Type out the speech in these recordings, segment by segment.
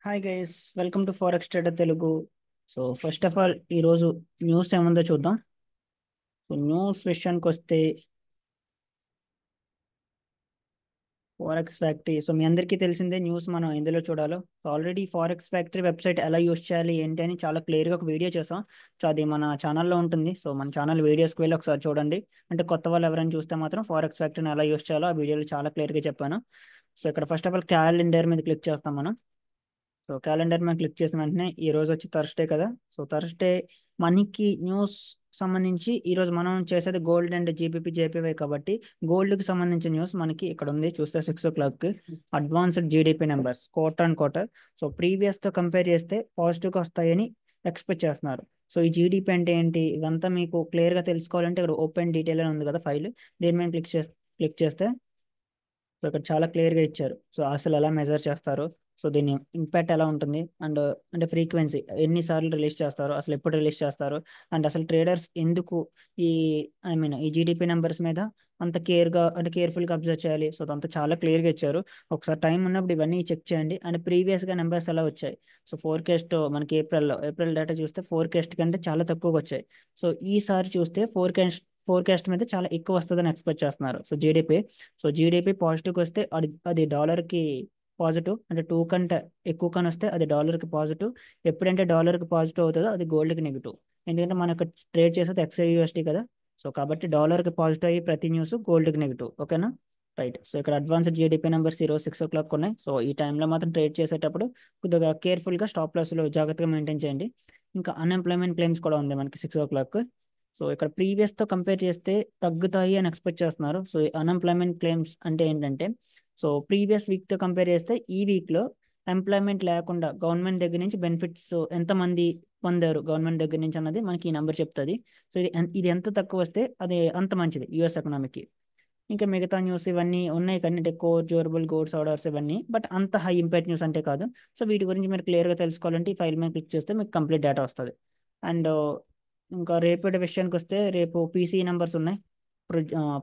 Hi guys, welcome to forex trader Telugu. So first of all ఈరోజు news ఏముందో చూద్దాం. So news విషయానికి వస్తే ఫారెక్స్ ఫ్యాక్టరీ. సో మీ అందరికీ తెలిసిందే న్యూస్ మనం ఎందులో చూడాలో. So already forex factory website ఎలా యూస్ చేయాలి ఏంటి అని చాలా క్లియర్గా ఒక వీడియో చేసాం. సో అది మన ఛానల్లో ఉంటుంది. సో మన ఛానల్ వీడియోస్కి వెళ్ళి ఒకసారి చూడండి. అంటే కొత్త వాళ్ళు ఎవరైనా చూస్తే మాత్రం ఫారెక్స్ ఫ్యాక్టరీని ఎలా యూస్ చేయాలో ఆ వీడియోలో చాలా క్లియర్గా చెప్పాను. సో ఇక్కడ ఫస్ట్ ఆఫ్ ఆల్ క్యాలెండర్ మీద క్లిక్ చేస్తాం మనం. సో క్యాలెండర్ మీద క్లిక్ చేసిన వెంటనే ఈ రోజు వచ్చి థర్స్డే కదా. సో థర్స్డే మనకి న్యూస్ సంబంధించి ఈ రోజు మనం చేసేది గోల్డ్ అండ్ జీబీపీ జేపీవై కాబట్టి గోల్డ్కి సంబంధించిన న్యూస్ మనకి ఇక్కడ ఉంది. చూస్తే 6 o'clock advanced GDP numbers quarter and quarter. So ప్రీవియస్తో కంపేర్ చేస్తే పాజిటివ్గా వస్తాయని ఎక్స్పెక్ట్ చేస్తున్నారు. సో ఈ జీడిపి అంటే ఏంటి ఇదంతా మీకు క్లియర్గా తెలుసుకోవాలంటే ఇక్కడ ఓపెన్ డీటెయిల్ అని ఉంది కదా ఫైల్, దీని మీద క్లిక్ చేస్తే సో ఇక్కడ చాలా క్లియర్గా ఇచ్చారు. సో అసలు ఎలా మెజర్ చేస్తారు, సో దీని ఇంపాక్ట్ ఎలా ఉంటుంది, అండ్ అంటే ఫ్రీక్వెన్సీ ఎన్నిసార్లు రిలీజ్ చేస్తారు, అసలు ఎప్పుడు రిలీజ్ చేస్తారు, అండ్ అసలు ట్రేడర్స్ ఎందుకు ఈ ఈ జీడిపి నెంబర్స్ మీద అంత కేర్గా అంటే కేర్ఫుల్గా అబ్జర్వ్ చేయాలి. సో అదంతా చాలా క్లియర్గా ఇచ్చారు. ఒకసారి టైం ఉన్నప్పుడు ఇవన్నీ చెక్ చేయండి. అండ్ ప్రీవియస్గా నెంబర్స్ ఎలా వచ్చాయి. సో ఫోర్కాస్ట్ మనకి ఏప్రిల్ డేటా చూస్తే ఫోర్కాస్ట్ కంటే చాలా తక్కువగా వచ్చాయి. సో ఈసారి చూస్తే ఫోర్కాస్ట్ మీద చాలా ఎక్కువ వస్తుందని ఎక్స్పెక్ట్ చేస్తున్నారు. సో జీడిపి పాజిటివ్కి వస్తే అది డాలర్కి పాజిటివ్, అంటే 2 కంటే ఎక్కువ కానీ వస్తే అది డాలర్కి పాజిటివ్. ఎప్పుడంటే డాలర్కి పాజిటివ్ అవుతుందో అది గోల్డ్కి నెగిటివ్. ఎందుకంటే మనకు ట్రేడ్ చేసేది XAUSD కదా. సో కాబట్టి డాలర్కి పాజిటివ్ అయ్యి ప్రతి న్యూస్ గోల్డ్కి నెగిటివ్. ఓకేనా, రైట్. సో ఇక్కడ అడ్వాన్స్డ్ జీడిపి నెంబర్స్ ఈరోజు 6 o'clock ఉన్నాయి. సో ఈ టైంలో మాత్రం ట్రేడ్ చేసేటప్పుడు కొద్దిగా కేర్ఫుల్గా స్టాప్ లాస్లో జాగ్రత్తగా మెయింటైన్ చేయండి. ఇంకా అన్ఎంప్లాయ్మెంట్ క్లెయిమ్స్ కూడా ఉంది మనకి 6 o'clock. సో ఇక్కడ ప్రీవియస్తో కంపేర్ చేస్తే తగ్గుతాయి అని ఎక్స్పెక్ట్ చేస్తున్నారు. సో అన్ఎంప్లాయ్మెంట్ క్లెయిమ్స్ అంటే ఏంటంటే, సో ప్రీవియస్ వీక్తో కంపేర్ చేస్తే ఈ వీక్లో ఎంప్లాయ్మెంట్ లేకుండా గవర్నమెంట్ దగ్గర నుంచి బెనిఫిట్స్ ఎంతమంది పొందారు గవర్నమెంట్ దగ్గర నుంచి అన్నది మనకి ఈ నెంబర్ చెప్తుంది. సో ఇది ఎంత తక్కువ వస్తే అది అంత మంచిది యుఎస్ ఎకనామీకి. ఇంకా మిగతా న్యూస్ ఇవన్నీ ఉన్నాయి కానీ అంటే కోర్ డ్యూరబుల్ గూడ్స్ ఆర్డర్స్ ఇవన్నీ, బట్ అంత హై ఇంపాక్ట్ న్యూస్ అంటే కాదు. సో వీటి గురించి మీరు క్లియర్గా తెలుసుకోవాలంటే ఈ ఫైల్ మీద క్లిక్ చేస్తే మీకు కంప్లీట్ డేటా వస్తుంది. అండ్ ఇంకా రేపటి విషయానికి వస్తే రేపు పీసీ నెంబర్స్ ఉన్నాయి,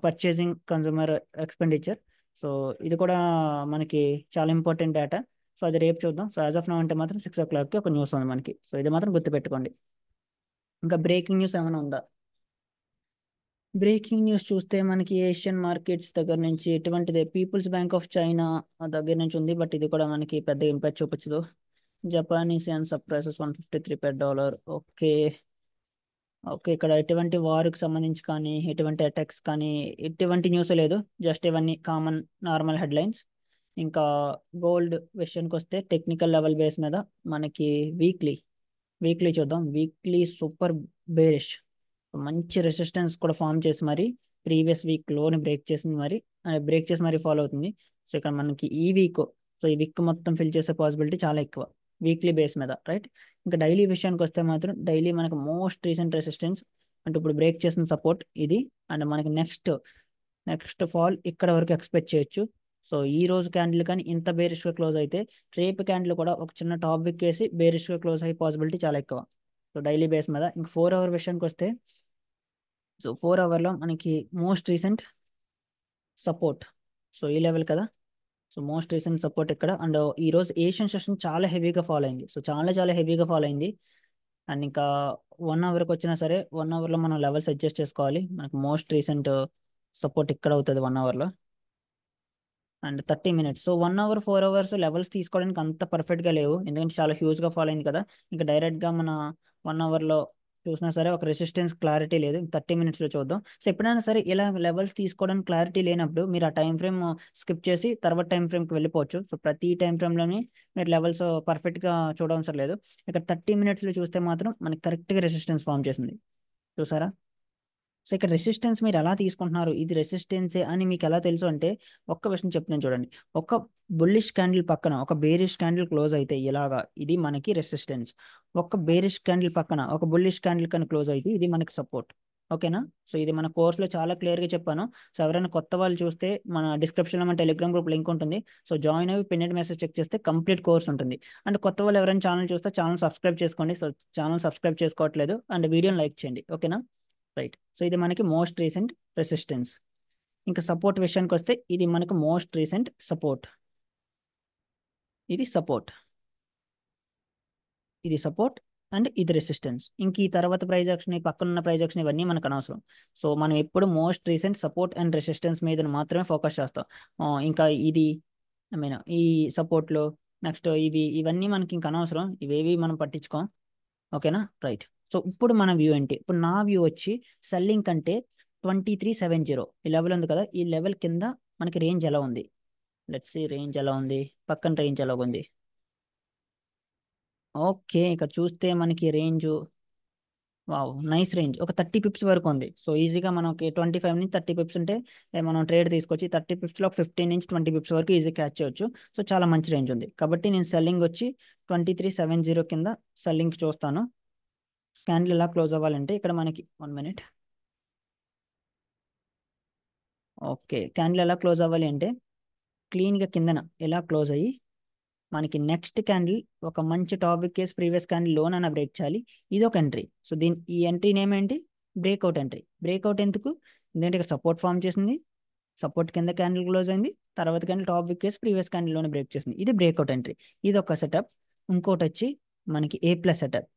పర్చేసింగ్ కన్సూమర్ ఎక్స్పెండిచర్. సో ఇది కూడా మనకి చాలా ఇంపార్టెంట్ డేటా. సో అది రేపు చూద్దాం. సో యాజ్ ఆఫ్ నౌ అంటే మాత్రం 6 o'clock ఒక న్యూస్ ఉంది మనకి. సో ఇది మాత్రం గుర్తుపెట్టుకోండి. ఇంకా బ్రేకింగ్ న్యూస్ ఏమైనా ఉందా? బ్రేకింగ్ న్యూస్ చూస్తే మనకి ఏషియన్ మార్కెట్స్ దగ్గర నుంచి ఎటువంటిదే పీపుల్స్ బ్యాంక్ ఆఫ్ చైనా దగ్గర నుంచి ఉంది, బట్ ఇది కూడా మనకి పెద్ద ఇంపాక్ట్ చూపించదు. Japanese and surprises 153 per dollar. Okay. Okay, ఇక్కడ ఎటువంటి వార్కి సంబంధించి కానీ ఎటువంటి అటాక్స్ కానీ ఎటువంటి న్యూస్ లేదు. జస్ట్ ఇవన్నీ కామన్ నార్మల్ హెడ్లైన్స్. ఇంకా గోల్డ్ విషయానికి వస్తే టెక్నికల్ లెవెల్ బేస్ మీద మనకి వీక్లీ వీక్లీ చూద్దాం. వీక్లీ సూపర్ బేరిష్, మంచి రెసిస్టెన్స్ కూడా ఫామ్ చేసి మరి ప్రీవియస్ వీక్ లోని బ్రేక్ చేసి మరి ఫాలో అవుతుంది. సో ఇక్కడ మనకి ఈ వీక్ మొత్తం ఫిల్ చేసే పాసిబిలిటీ చాలా ఎక్కువ వీక్లీ బేస్ మీద, రైట్. ఇంకా డైలీ విషయానికి వస్తే మాత్రం డైలీ మనకు మోస్ట్ రీసెంట్ రెసిస్టెన్స్ అంటే ఇప్పుడు బ్రేక్ చేసిన సపోర్ట్ ఇది. అండ్ మనకి నెక్స్ట్ ఫాల్ ఇక్కడ వరకు ఎక్స్పెక్ట్ చేయొచ్చు. సో ఈ రోజు క్యాండిల్ కానీ ఇంత బేరిష్గా క్లోజ్ అయితే రేపు క్యాండిల్ కూడా ఒక చిన్న టాప్ విక్ వేసి బేరిష్గా క్లోజ్ అయ్యే పాసిబిలిటీ చాలా ఎక్కువ. సో డైలీ బేస్ మీద ఇంకా 4 hour విషయానికి వస్తే, సో 4 hourలో మనకి మోస్ట్ రీసెంట్ సపోర్ట్ సో ఈ లెవెల్ కదా. సో మోస్ట్ రీసెంట్ సపోర్ట్ ఇక్కడ. అండ్ ఈ రోజు ఏషియన్ సెషన్ చాలా హెవీగా ఫాలో అయింది. సో చాలా చాలా హెవీగా ఫాలో అయింది. అండ్ ఇంకా 1 hourకి వచ్చినా సరే 1 hourలో మనం లెవెల్స్ అడ్జస్ట్ చేసుకోవాలి. మనకు మోస్ట్ రీసెంట్ సపోర్ట్ ఇక్కడ అవుతుంది 1 hourలో. And 30 minutes. So 1 hour 4 hours levels తీసుకోవడానికి అంత పర్ఫెక్ట్గా లేవు, ఎందుకంటే చాలా హ్యూజ్గా ఫాలో అయింది కదా. ఇంకా డైరెక్ట్గా మన 1 hourలో చూసినా సరే ఒక రెసిస్టెన్స్ క్లారిటీ లేదు. 30 minutesలో చూద్దాం. సో ఎప్పుడైనా సరే ఇలా లెవెల్స్ తీసుకోవడానికి క్లారిటీ లేనప్పుడు మీరు ఆ టైం ఫ్రేమ్ స్కిప్ చేసి తర్వాత టైం ఫ్రేమ్కి వెళ్ళిపోవచ్చు. సో ప్రతి టైం ఫ్రేమ్లోని మీరు లెవెల్స్ పర్ఫెక్ట్గా చూడవసరం లేదు. ఇక్కడ 30 minutesలో చూస్తే మాత్రం మనకి కరెక్ట్గా రెసిస్టెన్స్ ఫామ్ చేసింది, చూసారా. సో ఇక్కడ రెసిస్టెన్స్ మీరు ఎలా తీసుకుంటున్నారు, ఇది రెసిస్టెన్సే అని మీకు ఎలా తెలుసు అంటే ఒక్క విషయం చెప్తున్నాను చూడండి. ఒక బుల్లిష్ క్యాండిల్ పక్కన ఒక బేరిష్ క్యాండిల్ క్లోజ్ అయితే ఇలాగా ఇది మనకి రెసిస్టెన్స్. ఒక బేరిష్ క్యాండిల్ పక్కన ఒక బుల్లిష్ క్యాండిల్ కానీ క్లోజ్ అయితే ఇది మనకి సపోర్ట్. ఓకేనా. సో ఇది మన కోర్సులో చాలా క్లియర్గా చెప్పాను. సో ఎవరైనా కొత్త వాళ్ళు చూస్తే మన డిస్క్రిప్షన్లో మన టెలిగ్రామ్ గ్రూప్ లింక్ ఉంటుంది. సో జాయిన్ అయ్యి పిన్నెడ్ మెసేజ్ చెక్ చేస్తే కంప్లీట్ కోర్స్ ఉంటుంది. అండ్ కొత్త వాళ్ళు ఎవరైనా ఛానల్ చూస్తే ఛానల్ సబ్స్క్రైబ్ చేసుకోండి. సో ఛానల్ సబ్స్క్రైబ్ చేసుకోవట్లేదు అండ్ వీడియోని లైక్ చేయండి. ఓకేనా, రైట్. సో ఇది మనకి మోస్ట్ రీసెంట్ రెసిస్టెన్స్. ఇంకా సపోర్ట్ విషయానికి వస్తే ఇది మనకు మోస్ట్ రీసెంట్ సపోర్ట్, ఇది సపోర్ట్. ఇది సపోర్ట్ అండ్ ఇది రెసిస్టెన్స్. ఇంక ఈ తర్వాత ప్రైజ్ యాక్షన్, ఈ పక్కన ఉన్న ప్రైజ్ యాక్షన్ ఇవన్నీ మనకు అనవసరం. సో మనం ఎప్పుడు most recent support and resistance మీద మాత్రమే ఫోకస్ చేస్తాం. ఇంకా ఇది ఐ మీన్ ఈ సపోర్ట్లో నెక్స్ట్ ఇవన్నీ మనకి ఇంకా అనవసరం, ఇవేవి మనం పట్టించుకోం. ఓకేనా, రైట్. సో ఇప్పుడు మన వ్యూ ఏంటి? ఇప్పుడు నా వ్యూ వచ్చి సెల్లింగ్ కంటే 2370 ఈ లెవెల్ ఉంది కదా, ఈ లెవెల్ కింద మనకి రేంజ్ ఎలా ఉంది? లెట్స్ సీ రేంజ్ ఎలా ఉంది, పక్కన రేంజ్ ఎలా ఉంది. ఓకే, ఇక్కడ చూస్తే మనకి రేంజ్, వావ్ నైస్ రేంజ్, ఒక 30 పిప్స్ వరకు ఉంది. సో ఈజీగా మనకి 25 నుంచి 30 పిప్స్ ఉంటే మనం ట్రేడ్ తీసుకొచ్చి 30 పిప్స్లో 15 నుంచి 20 పిప్స్ వరకు ఈజీ క్యాచ్ చేయొచ్చు. సో చాలా మంచి రేంజ్ ఉంది కాబట్టి నేను సెల్లింగ్ వచ్చి 2370 కింద సెల్లింగ్ చూస్తాను. క్యాండిల్ ఎలా క్లోజ్ అవ్వాలంటే ఇక్కడ మనకి 1 మినిట్. ఓకే, క్యాండిల్ ఎలా క్లోజ్ అవ్వాలి అంటే క్లీన్గా కిందన ఎలా క్లోజ్ అయ్యి మనకి నెక్స్ట్ క్యాండిల్ ఒక మంచి టాపిక్ కేసు ప్రీవియస్ క్యాండిల్ లోన్ అన్న బ్రేక్ చేయాలి. ఇది ఒక ఎంట్రీ. సో ఈ ఎంట్రీ నేమ్ ఏంటి? Breakout entry. బ్రేక్అవుట్ ఎందుకు? ఎందుకంటే ఇక్కడ సపోర్ట్ ఫామ్ చేసింది, సపోర్ట్ కింద క్యాండిల్ క్లోజ్ అయింది, తర్వాత క్యాండిల్ టాపిక్ కేసు ప్రీవియస్ క్యాండిల్లోనే బ్రేక్ చేసింది. ఇది బ్రేక్అవుట్ ఎంట్రీ. ఇది ఒక సెటప్. ఇంకోటి వచ్చి మనకి A+ సెటప్.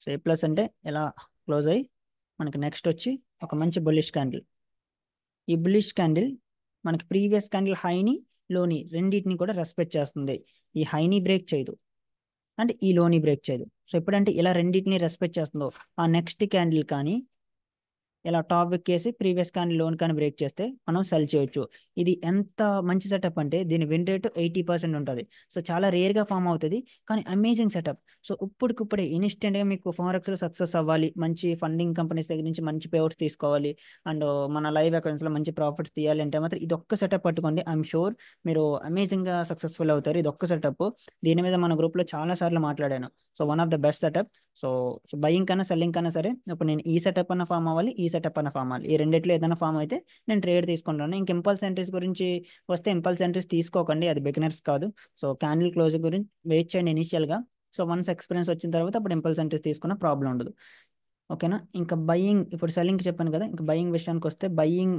సో A+ అంటే ఎలా క్లోజ్ అయ్యి మనకి నెక్స్ట్ వచ్చి ఒక మంచి బుల్లిష్ క్యాండిల్. ఈ బుల్లిష్ క్యాండిల్ మనకి ప్రీవియస్ క్యాండిల్ హైని లోని రెండింటిని కూడా రెస్పెక్ట్ చేస్తుంది. ఈ హైని బ్రేక్ చేయదు అంటే ఈ లోని బ్రేక్ చేయదు. సో ఎప్పుడంటే ఇలా రెండింటిని రెస్పెక్ట్ చేస్తుందో ఆ నెక్స్ట్ క్యాండిల్ కానీ ఇలా టాప్ ఎక్కేసి ప్రీవియస్ క్యాండిల్ లోన్ కానీ బ్రేక్ చేస్తే మనం సెల్ చేయొచ్చు. ఇది ఎంత మంచి సెటప్ అంటే దీని విన్ రేట్ 80% ఉంటుంది. సో చాలా రేర్గా ఫామ్ అవుతుంది కానీ అమేజింగ్ సెటప్. సో ఇప్పటికిప్పుడే ఇన్స్టెంట్గా మీకు ఫారెక్స్లో సక్సెస్ అవ్వాలి, మంచి ఫండింగ్ కంపెనీస్ దగ్గర నుంచి మంచి పేఅవుట్స్ తీసుకోవాలి అండ్ మన లైవ్ అకౌంట్స్లో మంచి ప్రాఫిట్స్ తీయాలి అంటే మాత్రం ఇది ఒక్క సెటప్ పట్టుకోండి. ఐఎమ్ షూర్ మీరు అమేజింగ్గా సక్సెస్ఫుల్ అవుతారు. ఇది ఒక్క సెటప్, దీని మీద మన గ్రూప్లో చాలా సార్లు మాట్లాడాను. So one of the best setup. So buying కన్నా సెల్లింగ్ కన్నా సరే ఇప్పుడు నేను ఈ సెటప్ అన్న ఫామ్ అవ్వాలి, ఈ సెటప్ అన్న ఫామ్ అవ్వాలి, ఈ రెండిట్లో ఏదైనా ఫామ్ అయితే నేను ట్రేడ్ తీసుకుంటాను. ఇంక ఇంపల్స్ ఎంట్రీస్ గురించి వస్తే ఇంపల్స్ ఎంట్రీస్ తీసుకోకండి, అది బిగినర్స్ కాదు. సో క్యాండిల్ క్లోజ్ గురించి వెయిట్ చేయండి ఇనిషియల్గా. సో వన్స్ ఎక్స్పీరియన్స్ వచ్చిన తర్వాత అప్పుడు ఇంపల్స్ ఎంట్రీస్ తీసుకున్న ప్రాబ్లం ఉండదు. ఓకేనా, ఇంకా బయింగ్ ఇప్పుడు సెల్లింగ్ చెప్పాను కదా, ఇంకా బయింగ్ విషయానికి వస్తే బయింగ్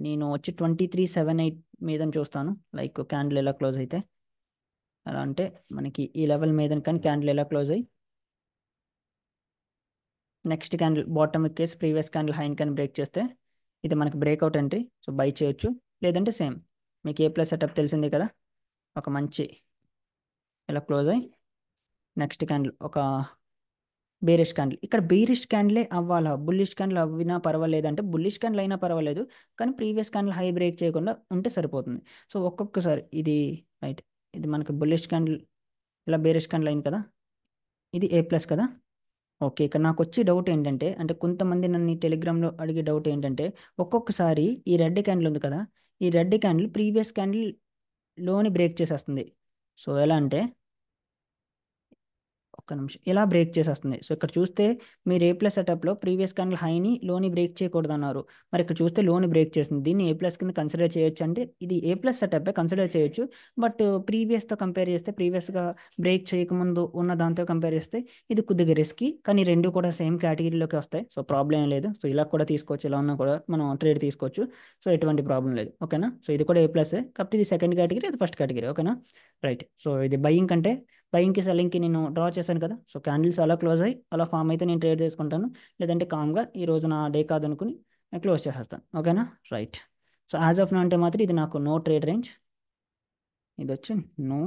నేను వచ్చి 2378 మీద చూస్తాను. లైక్ క్యాండిల్ ఎలా క్లోజ్ అయితే అలా అంటే మనకి ఈ లెవెల్ మీద కానీ క్యాండిల్ ఎలా క్లోజ్ అయ్యి నెక్స్ట్ క్యాండిల్ బాటమ్ ఎక్కేసి ప్రీవియస్ క్యాండిల్ హైన్ కానీ బ్రేక్ చేస్తే ఇది మనకి బ్రేక్అవుట్ ఎంట్రీ. సో బై చేయొచ్చు. లేదంటే సేమ్ మీకు A+ సెటప్ తెలిసిందే కదా, ఒక మంచి ఇలా క్లోజ్ అయ్యి నెక్స్ట్ క్యాండిల్ ఒక బేరిష్ క్యాండిల్. ఇక్కడ బేరిష్ క్యాండిలే అవ్వాలా, బుల్లిష్ క్యాండిల్ అవ్వినా పర్వాలేదు అంటే బుల్లిష్ క్యాండిల్ అయినా పర్వాలేదు కానీ ప్రీవియస్ క్యాండిల్ హై బ్రేక్ చేయకుండా ఉంటే సరిపోతుంది. సో ఒక్కొక్కసారి ఇది రైట్, ఇది మనకి బుల్లిష్ క్యాండిల్ ఇలా బేరిష్ క్యాండిల్ అయింది కదా, ఇది A+ కదా. ఓకే, ఇక్కడ నాకు వచ్చే డౌట్ ఏంటంటే అంటే కొంతమంది నన్ను టెలిగ్రామ్లో అడిగే డౌట్ ఏంటంటే ఒక్కొక్కసారి ఈ రెడ్ క్యాండిల్ ఉంది కదా, ఈ రెడ్ క్యాండిల్ ప్రీవియస్ క్యాండిల్ లోని బ్రేక్ చేసేస్తుంది. సో ఎలా అంటే ఒక్క నిమిషం ఇలా బ్రేక్ చేసేస్తుంది. సో ఇక్కడ చూస్తే మీరు A+ సెటప్లో ప్రీవియస్ క్యాండిల్ హైని లోని బ్రేక్ చేయకూడదు అన్నారు, మరి ఇక్కడ చూస్తే లోని బ్రేక్ చేస్తుంది. దీన్ని A+ కింద కన్సిడర్ చేయొచ్చు అంటే ఇది A+ సెటప్ కన్సిడర్ చేయొచ్చు. బట్ ప్రీవియస్తో కంపేర్ చేస్తే ప్రీవియస్గా బ్రేక్ చేయకముందు ఉన్న దాంతో కంపేర్ చేస్తే ఇది కొద్దిగా రిస్కీ, కానీ రెండు కూడా సేమ్ కేటగిరీలోకి వస్తాయి. సో ప్రాబ్లం ఏం లేదు. సో ఇలా కూడా తీసుకోవచ్చు, ఇలా ఉన్నా కూడా మనం ట్రేడ్ తీసుకోవచ్చు. సో ఎటువంటి ప్రాబ్లం లేదు. ఓకేనా, సో ఇది కూడా A+, కాకపోతే ఇది సెకండ్ కేటగిరీ, ఇది ఫస్ట్ కేటగిరీ. ఓకేనా, రైట్. సో ఇది బయింగ్ కంటే బయింగ్కి సెల్లింగ్కి నేను డ్రా చేశాను కదా, సో క్యాండిల్స్ అలా క్లోజ్ అయ్యి అలా ఫామ్ అయితే నేను ట్రేడ్ చేసుకుంటాను. లేదంటే కామ్గా ఈ రోజు నా డే కాదు అనుకుని క్లోజ్ చేసేస్తాను. ఓకేనా, right. So as of now అంటే మాత్రం ఇది నాకు నో ట్రేడ్ రేంజ్, ఇది వచ్చి no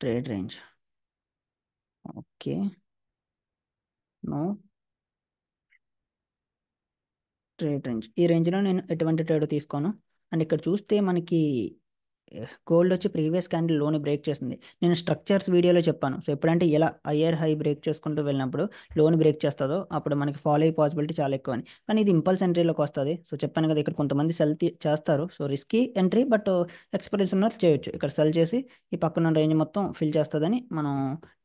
trade range. Okay, no trade range. ఈ రేంజ్లో నేను ఎటువంటి ట్రేడ్ తీసుకోను. అండ్ ఇక్కడ చూస్తే మనకి గోల్డ్ వచ్చి ప్రీవియస్ క్యాండిల్ లోని బ్రేక్ చేసింది. నేను స్ట్రక్చర్స్ వీడియోలో చెప్పాను. సో ఎప్పుడంటే ఇలా హయ్యర్ హై బ్రేక్ చేసుకుంటూ వెళ్ళినప్పుడు లోని బ్రేక్ చేస్తుందో అప్పుడు మనకి ఫాలో అయ్యే పాసిబిలిటీ చాలా ఎక్కువ అని. కానీ ఇది ఇంపల్స్ ఎంట్రీలోకి వస్తుంది. సో చెప్పాను కదా, ఇక్కడ కొంతమంది సెల్ చేస్తారు. So risky entry, but experience ఉన్న వాళ్ళు చేయొచ్చు. ఇక్కడ సెల్ చేసి ఈ పక్కన రేంజ్ మొత్తం ఫిల్ చేస్తుందని మనం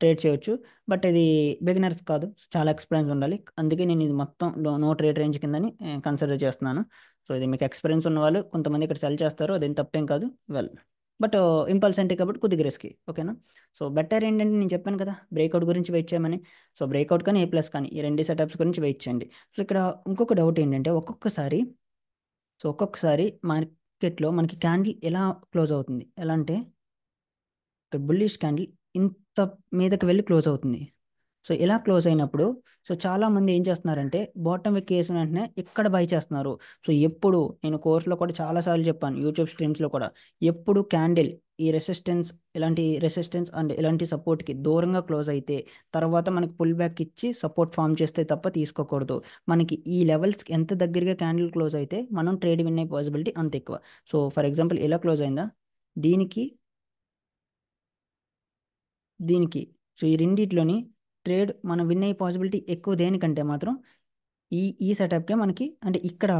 ట్రేడ్ చేయొచ్చు. బట్ ఇది బిగినర్స్ కాదు, చాలా ఎక్స్పీరియన్స్ ఉండాలి. అందుకే నేను ఇది మొత్తం నో ట్రేడ్ రేంజ్ కిందని కన్సిడర్ చేస్తున్నాను. సో ఇది మీకు ఎక్స్పీరియన్స్ ఉన్న వాళ్ళు కొంతమంది ఇక్కడ సెల్ చేస్తారు, అదేం తప్పేం కాదు. వెల్, బట్ ఇంపల్స్ అంటే కాబట్టి కొద్దిగా రిస్కీ. ఓకేనా, సో బెటర్ ఏంటంటే నేను చెప్పాను కదా బ్రేక్అవుట్ గురించి వెయిట్ చేయమని. సో బ్రేక్అవుట్ కానీ A+ కానీ ఈ రెండు సెటప్స్ గురించి వెయిట్ చేయండి. సో ఇక్కడ ఇంకొక డౌట్ ఏంటంటే ఒక్కొక్కసారి మార్కెట్లో మనకి క్యాండిల్ ఎలా క్లోజ్ అవుతుంది, ఎలా అంటే ఇక్కడ బుల్లిష్ క్యాండిల్ ఇంత మీదకి వెళ్ళి క్లోజ్ అవుతుంది. సో ఇలా క్లోజ్ అయినప్పుడు సో చాలా మంది ఏం చేస్తున్నారంటే బాటమ్ విక్ వేసిన వెంటనే ఇక్కడ బై చేస్తున్నారు. సో ఎప్పుడు నేను కోర్సులో కూడా చాలాసార్లు చెప్పాను, యూట్యూబ్ స్ట్రీమ్స్లో కూడా, ఎప్పుడు క్యాండిల్ ఈ రెసిస్టెన్స్, ఇలాంటి రెసిస్టెన్స్ అండ్ ఇలాంటి సపోర్ట్కి దూరంగా క్లోజ్ అయితే తర్వాత మనకి పుల్ బ్యాక్ ఇచ్చి సపోర్ట్ ఫామ్ చేస్తే తప్ప తీసుకోకూడదు. మనకి ఈ లెవెల్స్కి ఎంత దగ్గరగా క్యాండిల్ క్లోజ్ అయితే మనం ట్రేడ్ విన్ అయ్యే పాసిబిలిటీ అంత ఎక్కువ. సో ఫర్ ఎగ్జాంపుల్ ఇలా క్లోజ్ అయిందా, దీనికి దీనికి సో ఈ రెండిట్లోని ట్రేడ్ మనం విన్ అయ్యే పాసిబిలిటీ ఎక్కువ దేనికంటే మాత్రం ఈ ఈ సెటప్కే మనకి, అంటే ఇక్కడ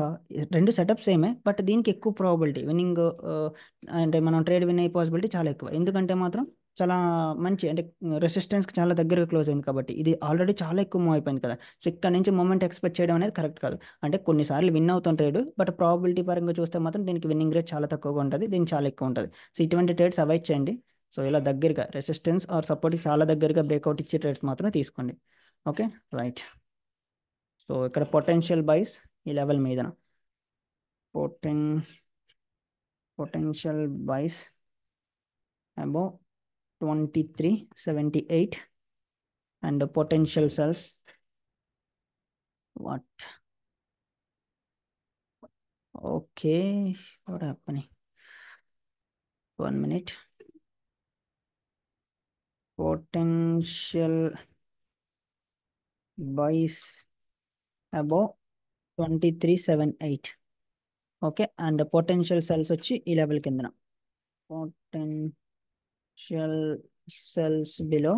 రెండు సెటప్ సేమే బట్ దీనికి ఎక్కువ ప్రాబిలిటీ విన్నింగ్, అంటే మనం ట్రేడ్ విన్ అయ్యే పాసిబిలిటీ చాలా ఎక్కువ. ఎందుకంటే మాత్రం చాలా మంచి, అంటే రెసిస్టెన్స్కి చాలా దగ్గరగా క్లోజ్ అయింది కాబట్టి. ఇది ఆల్రెడీ చాలా ఎక్కువ మూవ్ అయిపోయింది కదా. సో ఇక్కడ నుంచి మూమెంట్ ఎక్స్పెక్ట్ చేయడం అనేది కరెక్ట్ కాదు. అంటే కొన్నిసార్లు విన్ అవుతాం ట్రేడ్, బట్ ప్రాబిలిటీ పరంగా చూస్తే మాత్రం దీనికి విన్నింగ్ రేట్ చాలా తక్కువగా ఉంటుంది, దీనికి చాలా ఎక్కువ ఉంటుంది. సో ఇటువంటి ట్రేడ్స్ అవాయిడ్ చేయండి. సో ఇలా దగ్గరగా రెసిస్టెన్స్ ఆర్ సపోర్ట్కి చాలా దగ్గరగా బ్రేక్అవుట్ ఇచ్చే ట్రేడ్స్ మాత్రమే తీసుకోండి. Okay, right. సో ఇక్కడ పొటెన్షియల్ బైస్ ఈ లెవెల్ మీదన, పొటెన్ potential buys above 2378 and potential sells what, okay, what happening, 1 minute. Potential buys above 2378. Okay, and potential sells వచ్చి ఈ లెవెల్ కిందన, పొటెన్షియల్ సెల్స్ బిలో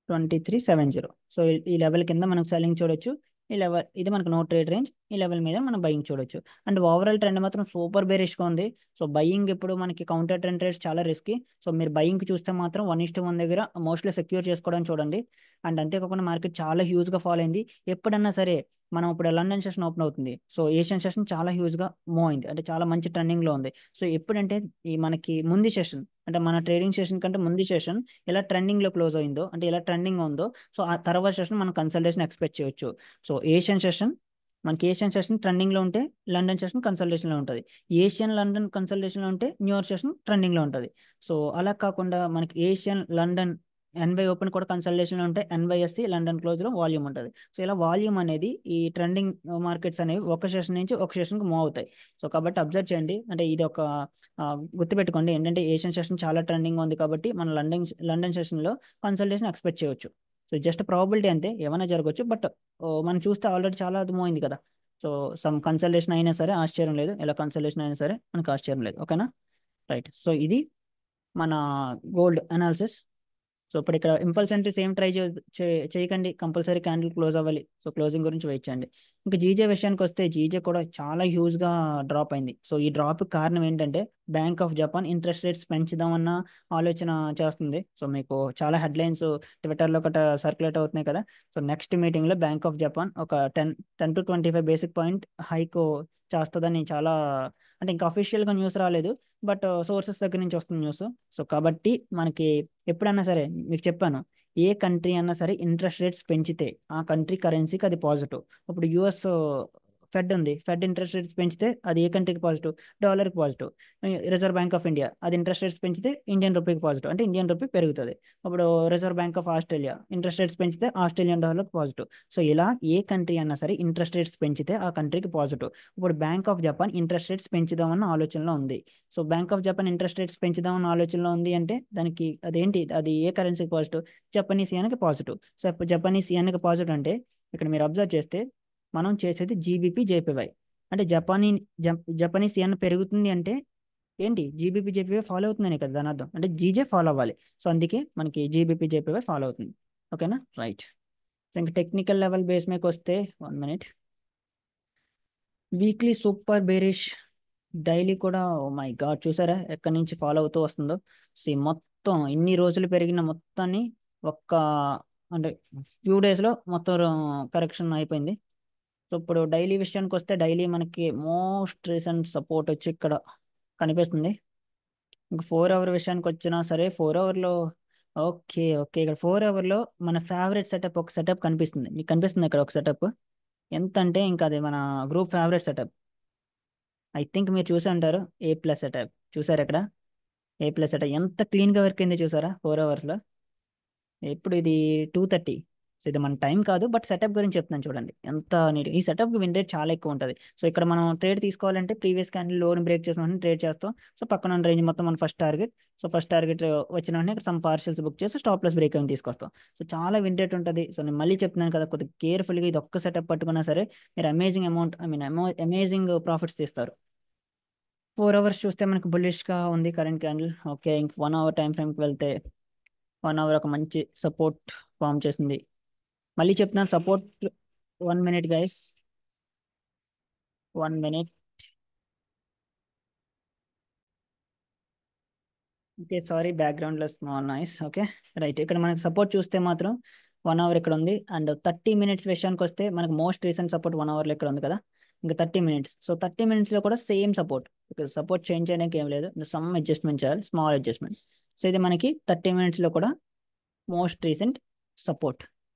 2370. సో ఈ లెవెల్ కింద మనకు సెల్లింగ్ చూడొచ్చు. ఈ లెవెల్ ఇది మనకు నో ట్రేడ్ రేంజ్. ఈ లెవెల్ మీద మనం బయింగ్ చూడొచ్చు. అండ్ ఓవరాల్ ట్రెండ్ మాత్రం సూపర్ బేరిష్గా ఉంది. సో బయింగ్ ఇప్పుడు మనకి కౌంటర్ ట్రెండ్ రేట్స్ చాలా రిస్కీ. సో మీరు బయింగ్ చూస్తే మాత్రం 1:1 దగ్గర మోస్ట్లీ సెక్యూర్ చేసుకోవడానికి చూడండి. అండ్ అంతేకాకుండా మార్కెట్ చాలా హ్యూజ్గా ఫాల్ అయింది. ఎప్పుడన్నా సరే మనం ఇప్పుడు లండన్ సెషన్ ఓపెన్ అవుతుంది, సో ఏషియన్ సెషన్ చాలా హ్యూజ్గా మూవ్ అయింది, అంటే చాలా మంచి ట్రెండింగ్లో ఉంది. సో ఎప్పుడంటే ఈ మనకి ముందు సెషన్, అంటే మన ట్రేడింగ్ సెషన్ కంటే ముందు సెషన్ ఎలా ట్రెండింగ్లో క్లోజ్ అయిందో, అంటే ఎలా ట్రెండింగ్ ఉందో, సో ఆ తర్వాత సెషన్ మనం కన్సల్టేషన్ ఎక్స్పెక్ట్ చేయొచ్చు. సో ఏషియన్ సెషన్ ట్రెండింగ్లో ఉంటే లండన్ సెషన్ కన్సల్టేషన్లో ఉంటుంది. ఏషియన్ లండన్ కన్సల్టేషన్లో ఉంటే న్యూయార్క్ సెషన్ ట్రెండింగ్లో ఉంటుంది. సో అలా కాకుండా మనకి ఏషియన్ లండన్ ఎన్వై ఓపెన్ కూడా కన్సల్టేషన్లో ఉంటే ఎన్వైఎస్సి లండన్ క్లోజ్లో వాల్యూమ్ ఉంటుంది. సో ఇలా వాల్యూమ్ అనేది ఈ ట్రెండింగ్ మార్కెట్స్ అనేవి ఒక సెషన్ నుంచి ఒక సెషన్కి మూవ్ అవుతాయి. సో కాబట్టి అబ్జర్వ్ చేయండి, అంటే ఇది ఒక గుర్తుపెట్టుకోండి ఏంటంటే ఏషియన్ సెషన్ చాలా ట్రెండింగ్ ఉంది కాబట్టి మన లండన్ సెషన్లో కన్సల్టేషన్ ఎక్స్పెక్ట్ చేయొచ్చు. సో జస్ట్ ప్రాబిలిటీ అంతే, ఏమైనా జరగవచ్చు. బట్ మనం చూస్తే ఆల్రెడీ చాలా అది మూవ్ అయింది కదా. సో సమ్ కన్సల్టేషన్ అయినా సరే ఆశ్చర్యం లేదు, ఎలా కన్సల్టేషన్ అయినా సరే మనకు ఆశ్చర్యం లేదు. ఓకేనా, రైట్. సో ఇది మన గోల్డ్ అనాలిసిస్. సో ఇప్పుడు ఇక్కడ ఇంపల్స్ ఎంట్రీస్ ఏం ట్రై చేయకండి, కంపల్సరీ క్యాండిల్ క్లోజ్ అవ్వాలి. సో క్లోజింగ్ గురించి వెయిట్ చేయండి. ఇంకా జీజే విషయానికి వస్తే జీజే కూడా చాలా హ్యూజ్గా డ్రాప్ అయింది. సో ఈ డ్రాప్ కారణం ఏంటంటే bank of Japan interest rates పెంచుదామన్న ఆలోచన చేస్తుంది. సో మీకు చాలా హెడ్లైన్స్ ట్విట్టర్లో ఒకటి సర్క్యులేట్ అవుతున్నాయి కదా. సో నెక్స్ట్ మీటింగ్లో బ్యాంక్ ఆఫ్ జపాన్ ఒక 10 to 25 బేసిక్ పాయింట్ హైక్ చేస్తుందని చాలా, అంటే ఇంకా అఫీషియల్గా న్యూస్ రాలేదు, బట్ సోర్సెస్ దగ్గర నుంచి వస్తుంది న్యూస్. సో కాబట్టి మనకి ఎప్పుడన్నా సరే మీకు చెప్పాను, ఏ కంట్రీ అన్నా సరే ఇంట్రెస్ట్ రేట్స్ పెంచితే ఆ కంట్రీ కరెన్సీకి అది పాజిటివ్. ఇప్పుడు యుఎస్ ఫెడ్ ఉంది, ఫెడ్ ఇంట్రెస్ట్ రేట్స్ పెంచితే అది ఏ కంట్రీకి పాజిటివ్, డాలర్కి positive. Reserve bank of India అది ఇంట్రెస్ట్ రేట్స్ పెంచితే ఇండియన్ రూపీకి పాజిటివ్, అంటే ఇండియన్ రూపీ పెరుగుతుంది. ఇప్పుడు reserve bank of Australia interest rates పెంచితే ఆస్ట్రేలియన్ డాలర్కి పాజిటివ్. సో ఇలా ఏ కంట్రీ అన్నా సరే ఇంట్రెస్ట్ రేట్స్ పెంచితే ఆ కంట్రీకి పాజిటివ్. ఇప్పుడు bank of Japan interest rates పెంచుదామన్న ఆలోచనలో ఉంది. So bank of Japan interest rates పెంచుదామన్న ఆలోచనలో ఉంది అంటే దానికి అదేంటి, అది ఏ కరెన్సీకి పాజిటివ్, జపనీస్ యెన్కి పాజిటివ్. సో ఇప్పుడు జపనీస్ యెన్కి పాజిటివ్ అంటే ఇక్కడ మీరు అబ్జర్వ్ చేస్తే మనం చేసేది జీబీపీ జేపీవై, అంటే జపనీస్ యెన్ పెరుగుతుంది అంటే ఏంటి, జీబీపీ జేపీవై ఫాలో అవుతుందనే కదా దాని అర్థం, అంటే జీజే ఫాలో అవ్వాలి. సో అందుకే మనకి జీబీపీ జేపీవై ఫాలో అవుతుంది. ఓకేనా, రైట్. సో ఇంకా టెక్నికల్ లెవెల్ బేస్ మీకు వస్తే 1 minute, weekly super bearish, daily కూడా ఓ మై గాడ్ చూసారా ఎక్కడి నుంచి ఫాలో అవుతూ వస్తుందో. మొత్తం ఇన్ని రోజులు పెరిగిన మొత్తాన్ని ఒక్క, అంటే ఫ్యూ డేస్లో మొత్తం కరెక్షన్ అయిపోయింది. సో ఇప్పుడు డైలీ విషయానికి వస్తే డైలీ మనకి మోస్ట్ రీసెంట్ సపోర్ట్ వచ్చి ఇక్కడ కనిపిస్తుంది. ఇంక 4 hour విషయానికి వచ్చినా సరే 4 hourలో, ఓకే ఓకే, ఇక్కడ 4 hourలో మన ఫేవరెట్ సెటప్ ఒక సెటప్ కనిపిస్తుంది, మీకు కనిపిస్తుంది ఇక్కడ ఒక సెటప్. ఎంత అంటే ఇంకా అది మన group favourite setup. I think మీరు చూసి ఉంటారు, A+ సెటప్ చూసారు ఇక్కడ. ఏ ప్లస్ సెటప్ ఎంత క్లీన్గా వర్క్ అయింది చూసారా 4 అవర్స్లో. ఇప్పుడు ఇది 2:30. సో ఇది మన టైం కాదు, బట్ సెటప్ గురించి చెప్తున్నాను చూడండి ఎంత నీట్. ఈ సెటప్ విన్ రేట్ చాలా ఎక్కువ ఉంటుంది. సో ఇక్కడ మనం ట్రేడ్ తీసుకోవాలంటే ప్రీవియస్ క్యాండిల్ లోని బ్రేక్ చేసిన వెంటనే ట్రేడ్ చేస్తాం. సో పక్కన ఉన్న రేంజ్ మొత్తం మన first target. So first target వచ్చిన వెంటనే ఇక్కడ సమ్ పార్షల్స్ బుక్ చేసి స్టాప్ లాస్ బ్రేక్ అని తీసుకొస్తాం. సో చాలా విన్ రేట్ ఉంటుంది. సో నేను మళ్ళీ చెప్తున్నాను కదా, కొద్దిగా కేర్ఫుల్గా ఇది ఒక్క సెటప్ పట్టుకున్నా సరే మీరు amazing amount, I mean amazing profits తీస్తారు. 4 అవర్స్ చూస్తే మనకు బుల్లిష్గా ఉంది కరెంట్ క్యాండిల్. ఓకే, ఇంక 1 అవర్ టైం ఫ్రేమ్కి వెళ్తే 1 అవర్ ఒక మంచి సపోర్ట్ ఫామ్ చేసింది. మళ్ళీ చెప్తున్నాను support. 1 minute guys, 1 minute. Okay, sorry బ్యాక్గ్రౌండ్లో స్మాల్ నాయిస్. Okay, right. ఇక్కడ మనకి సపోర్ట్ చూస్తే మాత్రం 1 అవర్ ఇక్కడ ఉంది. అండ్ 30 మినిట్స్ విషయానికి వస్తే మనకు మోస్ట్ రీసెంట్ సపోర్ట్ 1 అవర్లో ఇక్కడ ఉంది కదా. ఇంకా 30 మినిట్స్. సో 30 మినిట్స్లో కూడా సేమ్ సపోర్ట్. సపోర్ట్ చేంజ్ చేయడానికి ఏం లేదు, సమ్ అడ్జస్ట్మెంట్ చేయాలి, స్మాల్ అడ్జస్ట్మెంట్. సో ఇది మనకి 30 మినిట్స్లో కూడా మోస్ట్ రీసెంట్ సపోర్ట్.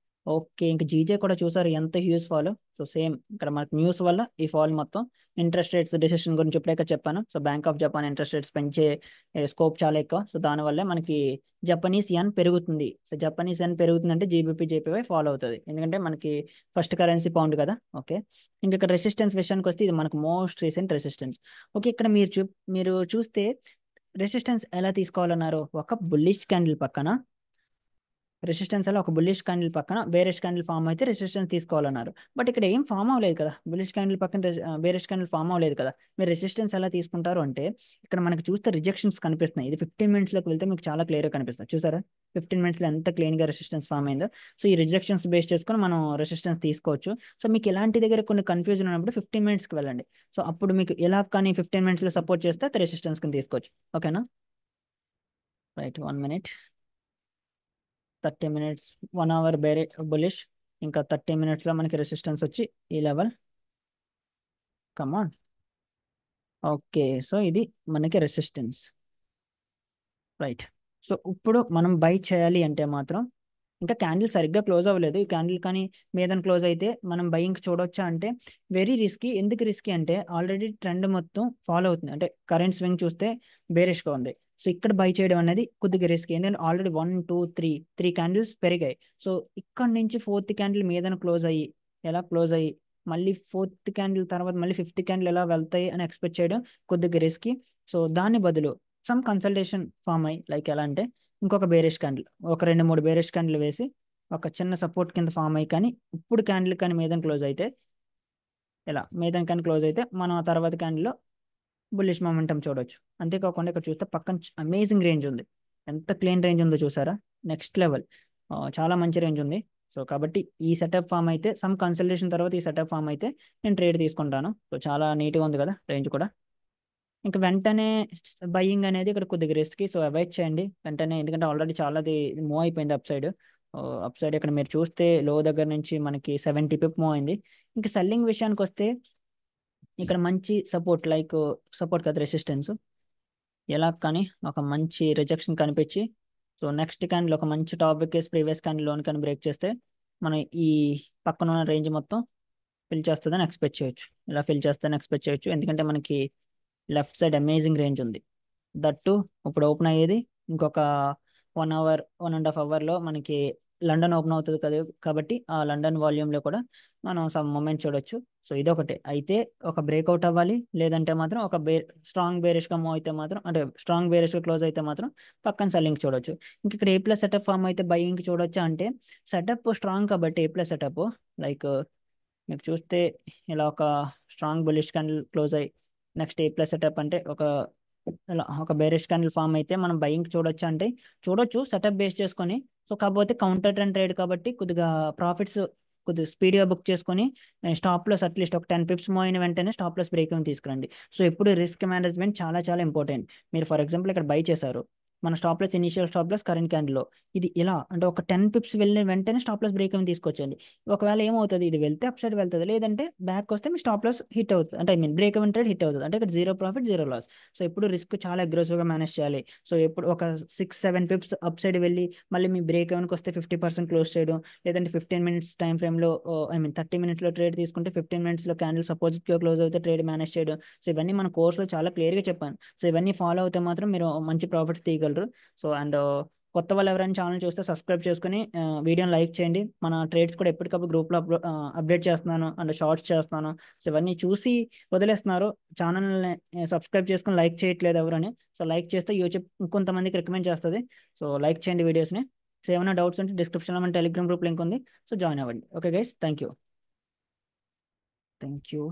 ఓకే, ఇంకా జీజే కూడా చూసారు ఎంత హ్యూజ్ ఫాల్. సో సేమ్ ఇక్కడ మనకి న్యూస్ వల్ల ఈ ఫాల్ మొత్తం. ఇంట్రెస్ట్ రేట్స్ డెసిషన్ గురించి ఇప్పుడే చెప్పాను. So bank of Japan interest rates పెంచే స్కోప్ చాలా ఎక్కువ. సో దానివల్ల మనకి జపనీస్ యన్ పెరుగుతుంది. సో జపనీస్ యన్ పెరుగుతుందంటే జీబీపీ జేపీవై ఫాలో అవుతుంది, ఎందుకంటే మనకి ఫస్ట్ కరెన్సీ పౌండ్ కదా. ఓకే, ఇంకా ఇక్కడ రెసిస్టెన్స్ విషయానికి వస్తే ఇది మనకు మోస్ట్ రీసెంట్ రెసిస్టెన్స్. ఓకే, ఇక్కడ మీరు చూస్తే రెసిస్టెన్స్ ఎలా తీసుకోవాలన్నారు, ఒక బుల్లిష్ క్యాండిల్ పక్కన రెసిస్టెన్స్ అలా ఒక బుల్లిష్ క్యాండిల్ పక్కన బేరిష్ క్యాండిల్ ఫామ్ అయితే రెసిస్టెన్స్ తీసుకోవాలన్నారు. బట్ ఇక్కడ ఏం ఫామ్ అవ్వలేదు కదా, బుల్లిష్ క్యాండిల్ పక్కన బేరిష్ క్యాండిల్ ఫామ్ అవ్వలేదు కదా. మీరు రెసిస్టెన్స్ ఎలా తీసుకుంటారు అంటే ఇక్కడ మనకి చూస్తే రిజెక్షన్స్ కనిపిస్తున్నాయి. ఇది 15 మినిట్స్లోకి వెళ్తే మీకు చాలా క్లియర్గా కనిపిస్తుంది చూసారా. 15 మినిట్స్లో ఎంత క్లీన్గా రెసిస్టెన్స్ ఫామ్ అయిందో. సో ఈ రిజెక్షన్స్ బేస్ చేసుకొని మనం రెసిస్టెన్స్ తీసుకోవచ్చు. సో మీకు ఎలాంటి దగ్గర కొన్ని కన్ఫ్యూజన్ ఉన్నప్పుడు 15 మినిట్స్కి వెళ్ళండి. సో అప్పుడు మీకు ఎలా కానీ 15 మినిట్స్లో సపోర్ట్ చేస్తే అది రెసిస్టెన్స్ కింద తీసుకోవచ్చు. ఓకేనా, రైట్. 1 మినిట్, 30 మినిట్స్, 1 అవర్ బేరే బులిష్. ఇంకా 30 మినిట్స్లో మనకి రెసిస్టెన్స్ వచ్చి ఈ లెవెల్. కమాన్. ఓకే, సో ఇది మనకి రెసిస్టెన్స్, రైట్. సో ఇప్పుడు మనం బై చేయాలి అంటే మాత్రం ఇంకా క్యాండిల్ సరిగ్గా క్లోజ్ అవ్వలేదు. ఈ క్యాండిల్ కానీ మీదన క్లోజ్ అయితే మనం బయింగ్ చూడొచ్చా అంటే వెరీ రిస్కీ. ఎందుకు రిస్కీ అంటే ఆల్రెడీ ట్రెండ్ మొత్తం ఫాలో అవుతుంది, అంటే కరెంట్ స్వింగ్ చూస్తే బేరిష్గా ఉంది. సో ఇక్కడ బై చేయడం అనేది కొద్దిగా రిస్క్, ఎందుకంటే ఆల్రెడీ 1 2 3 క్యాండిల్స్ పెరిగాయి. సో ఇక్కడ నుంచి ఫోర్త్ క్యాండిల్ మీదన క్లోజ్ అయ్యి ఎలా క్లోజ్ అయ్యి మళ్ళీ ఫోర్త్ క్యాండిల్ తర్వాత మళ్ళీ ఫిఫ్త్ క్యాండిల్ ఎలా వెళ్తాయి అని ఎక్స్పెక్ట్ చేయడం కొద్దిగా రిస్కీ. సో దాని బదులు సమ్ కన్సల్టేషన్ ఫామ్ అయ్యి లైక్ ఎలా అంటే ఇంకొక బేరిష్ క్యాండిల్, ఒక 2 3 బేరిష్ క్యాండిల్ వేసి ఒక చిన్న సపోర్ట్ కింద ఫామ్ అయ్యి కానీ ఇప్పుడు క్యాండిల్ కానీ మీదన క్లోజ్ అయితే ఇలా మీదన కానీ క్లోజ్ అయితే మనం ఆ తర్వాత క్యాండిల్లో బుల్లిష్ మొమెంటం చూడొచ్చు. అంతేకాకుండా ఇక్కడ చూస్తే పక్కన అమేజింగ్ రేంజ్ ఉంది. ఎంత క్లీన్ రేంజ్ ఉందో చూసారా, నెక్స్ట్ లెవెల్. చాలా మంచి రేంజ్ ఉంది. సో కాబట్టి ఈ సెటప్ ఫామ్ అయితే సమ్ కన్సల్టేషన్ తర్వాత ఈ సెటప్ ఫామ్ అయితే నేను ట్రేడ్ తీసుకుంటాను. సో చాలా నీట్గా ఉంది కదా రేంజ్ కూడా. ఇంకా వెంటనే బయ్యింగ్ అనేది ఇక్కడ కొద్దిగా రిస్క్, సో అవాయిడ్ చేయండి వెంటనే, ఎందుకంటే ఆల్రెడీ చాలాది మూవ్ అయిపోయింది అప్ సైడ్. అప్ సైడ్ ఇక్కడ మీరు చూస్తే లో దగ్గర నుంచి మనకి 70 పిప్ మూవ్ అయింది. ఇంకా సెల్లింగ్ విషయానికి వస్తే ఇక్కడ మంచి సపోర్ట్, లైక్ సపోర్ట్ కదా రెసిస్టెన్స్, ఎలా కానీ ఒక మంచి రిజెక్షన్ కనిపించి సో నెక్స్ట్ క్యాండిల్ ఒక మంచి top wickets previous candle loan కానీ బ్రేక్ చేస్తే మనం ఈ పక్కన ఉన్న రేంజ్ మొత్తం ఫిల్ చేస్తుందని ఎక్స్పెక్ట్ చేయొచ్చు. ఇలా ఫిల్ చేస్తుందని ఎక్స్పెక్ట్ చేయొచ్చు, ఎందుకంటే మనకి లెఫ్ట్ సైడ్ అమేజింగ్ రేంజ్ ఉంది. దట్టు ఇప్పుడు ఓపెన్ అయ్యేది ఇంకొక 1 అవర్ 1.5 అవర్లో మనకి లండన్ ఓపెన్ అవుతుంది కదా. కాబట్టి ఆ లండన్ వాల్యూమ్లో కూడా మనం సమ్ మూమెంట్ చూడొచ్చు. సో ఇదొకటి అయితే ఒక బ్రేక్అవుట్ అవ్వాలి, లేదంటే మాత్రం ఒక స్ట్రాంగ్ బేరిష్గా మూవ్ అయితే మాత్రం, అంటే స్ట్రాంగ్ బేరిష్గా క్లోజ్ అయితే మాత్రం పక్కన సెల్లింగ్ చూడొచ్చు. ఇంక ఇక్కడ ఏ ప్లస్ సెటప్ ఫామ్ అయితే బయింగ్ చూడొచ్చా అంటే సెటప్ స్ట్రాంగ్ కాబట్టి ఏ ప్లస్ సెటప్ లైక్ మీకు చూస్తే ఇలా ఒక స్ట్రాంగ్ బులిష్ క్యాండిల్ క్లోజ్ అయ్యి నెక్స్ట్ ఏ ప్లస్ సెటప్ అంటే ఇలా ఒక బేరిష్ క్యాండిల్ ఫామ్ అయితే మనం బయింగ్ చూడొచ్చు అంటే చూడొచ్చు సెటప్ బేస్ చేసుకొని. సో కాకపోతే కౌంటర్ ట్రెండ్ ట్రేడ్ కాబట్టి కొద్దిగా ప్రాఫిట్స్ కొద్దిగా స్పీడ్గా బుక్ చేసుకొని స్టాప్ లాస్ అట్లీస్ట్ ఒక 10 పిప్స్ మూవ్ అయిన వెంటనే స్టాప్ లాస్ బ్రేక్ తీసుకురండి. సో ఎప్పుడు రిస్క్ మేనేజ్మెంట్ చాలా చాలా ఇంపార్టెంట్. మీరు ఫర్ ఎగ్జాంపుల్ ఇక్కడ బై చేశారు, మన stop loss initial stop loss current క్యాండిల్లో ఇది ఇలా అంటే ఒక 10 పిప్స్ వెళ్ళిన వెంటనే స్టాప్ లాస్ బ్రేక్ ఏమి తీసుకొచ్చండి. ఒకవేళ ఏమవుతుంది, ఇది వెళ్తే అప్ సైడ్ వెళ్తుంది, లేదంటే బ్యాక్ వస్తే మీ స్టాప్ లాస్ హిట్ అవుతుంది, అంటే I mean break even trade hit అవుతుంది, అంటే ఇక్కడ zero profit zero loss. So ఇప్పుడు రిస్క్ చాలా అగ్రెసివ్గా మేనేజ్ చేయాలి. సో ఎప్పుడు ఒక 6-7 పిప్స్ అప్ సైడ్ వెళ్ళి మళ్ళీ మీ బ్రేక్ ఎవెన్కి వస్తే 50% క్లోజ్ చేయడం, లేదంటే 15 మినిట్స్ టైం ఫ్రేమ్లో, ఐ మీన్ 30 మినిట్స్లో ట్రేడ్ తీసుకుంటే 15 మినిట్స్లో క్యాండిల్ సపోజిట్గా క్లోజ్ అవుతే ట్రేడ్ మేనేజ్ చేయడం. సో ఇవన్నీ మన కోర్సులో చాలా క్లియర్గా చెప్పాను. సో ఇవన్నీ ఫాలో అవుతే మాత్రం మీరు మంచి ప్రాఫిట్స్ తీయగలరు. సో అండ్ కొత్త వాళ్ళు ఎవరైనా ఛానల్ చూస్తే సబ్స్క్రైబ్ చేసుకుని వీడియోని లైక్ చేయండి. మన ట్రేడ్స్ కూడా ఎప్పటికప్పుడు గ్రూప్లో అప్డేట్ చేస్తున్నాను అండ్ షార్ట్స్ చేస్తున్నాను. సో ఇవన్నీ చూసి వదిలేస్తున్నారు, ఛానల్ని సబ్స్క్రైబ్ చేసుకుని లైక్ చేయట్లేదు ఎవరని. సో లైక్ చేస్తే యూట్యూబ్ ఇంకొంతమందికి రికమెండ్ చేస్తుంది. సో లైక్ చేయండి వీడియోస్ని. సో ఏమైనా డౌట్స్ ఉంటే డిస్క్రిప్షన్లో మన టెలిగ్రామ్ గ్రూప్ లింక్ ఉంది, సో జాయిన్ అవ్వండి. Okay guys, thank you. Thank you.